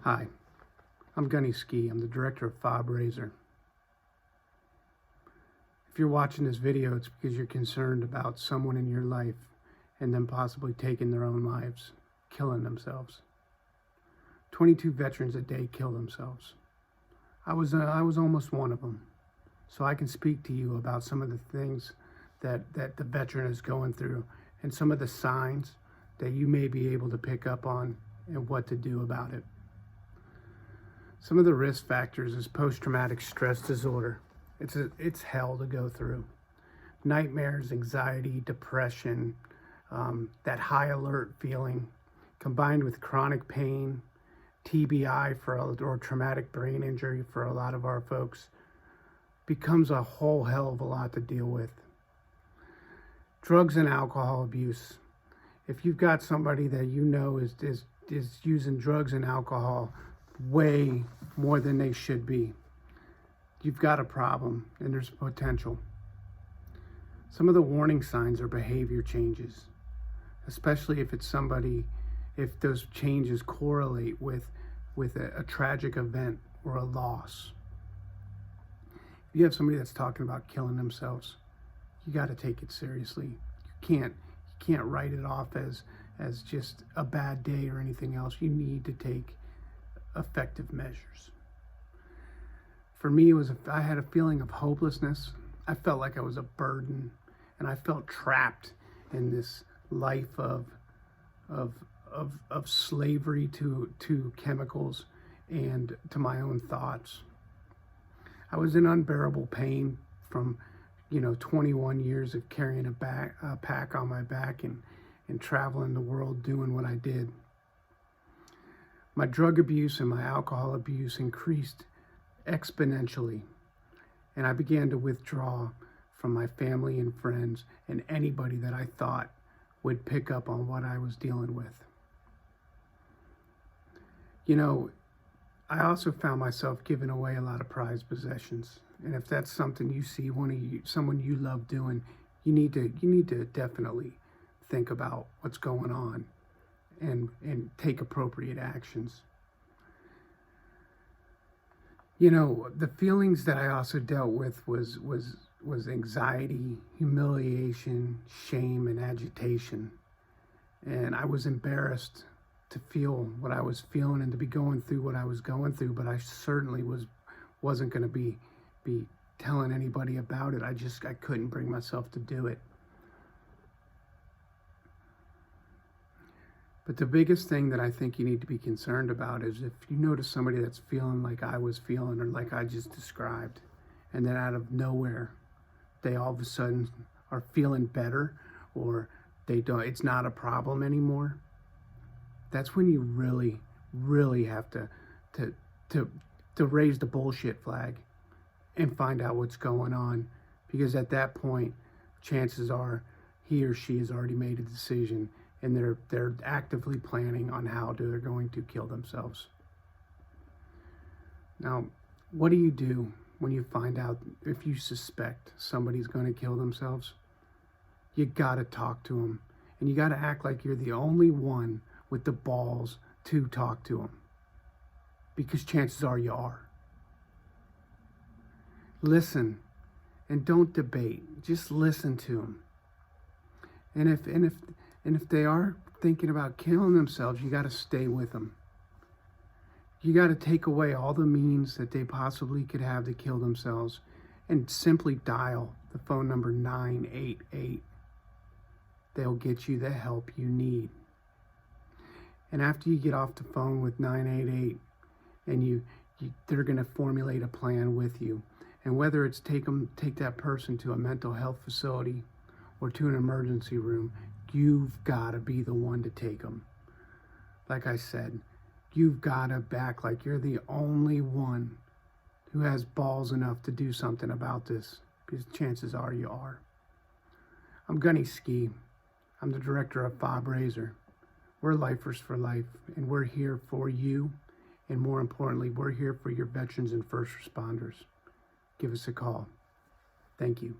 Hi, I'm Gunny Ski. I'm the director of FOB Rasor. If you're watching this video, it's because you're concerned about someone in your life and them possibly taking their own lives, killing themselves. 22 veterans a day kill themselves. I was almost one of them. So I can speak to you about some of the things that the veteran is going through and some of the signs that you may be able to pick up on and what to do about it. Some of the risk factors is post-traumatic stress disorder. It's hell to go through. Nightmares, anxiety, depression, that high alert feeling, combined with chronic pain, TBI or traumatic brain injury for a lot of our folks, becomes a whole hell of a lot to deal with. Drugs and alcohol abuse. If you've got somebody that you know is using drugs and alcohol way more than they should be, you've got a problem and there's potential. Some of the warning signs are behavior changes, especially if it's somebody, if those changes correlate with a tragic event or a loss. If you have somebody that's talking about killing themselves, you got to take it seriously. You can't write it off as just a bad day or anything else. You need to take effective measures. For me, I had a feeling of hopelessness. I felt like I was a burden, and I felt trapped in this life of slavery to chemicals and to my own thoughts. I was in unbearable pain from 21 years of carrying a pack on my back and traveling the world doing what I did. My drug abuse and my alcohol abuse increased exponentially, and I began to withdraw from my family and friends and anybody that I thought would pick up on what I was dealing with. I also found myself giving away a lot of prized possessions, and if that's something you see someone you love doing, you need to definitely think about what's going on and take appropriate actions. The feelings that I also dealt with was anxiety, humiliation, shame, and agitation. And I was embarrassed to feel what I was feeling and to be going through what I was going through, but I certainly wasn't going to be telling anybody about it. I couldn't bring myself to do it. But the biggest thing that I think you need to be concerned about is if you notice somebody that's feeling like I was feeling or like I just described, and then out of nowhere, they all of a sudden are feeling better, or it's not a problem anymore. That's when you really, really have to raise the bullshit flag and find out what's going on. Because at that point, chances are he or she has already made a decision, and they're actively planning on how they're going to kill themselves. Now, what do you do when you find out, if you suspect somebody's going to kill themselves? You got to talk to them, and you got to act like you're the only one with the balls to talk to them, because chances are you are. Listen, and don't debate. Just listen to them. And if they are thinking about killing themselves, you got to stay with them. You got to take away all the means that they possibly could have to kill themselves and simply dial the phone number 988. They'll get you the help you need. And after you get off the phone with 988, and they're going to formulate a plan with you. And whether it's take that person to a mental health facility or to an emergency room, you've got to be the one to take them. Like I said, you've got to act like you're the only one who has balls enough to do something about this, because chances are you are. I'm Gunny Ski. I'm the director of FOB Rasor. We're lifers for life, and we're here for you, and more importantly, we're here for your veterans and first responders. Give us a call. Thank you.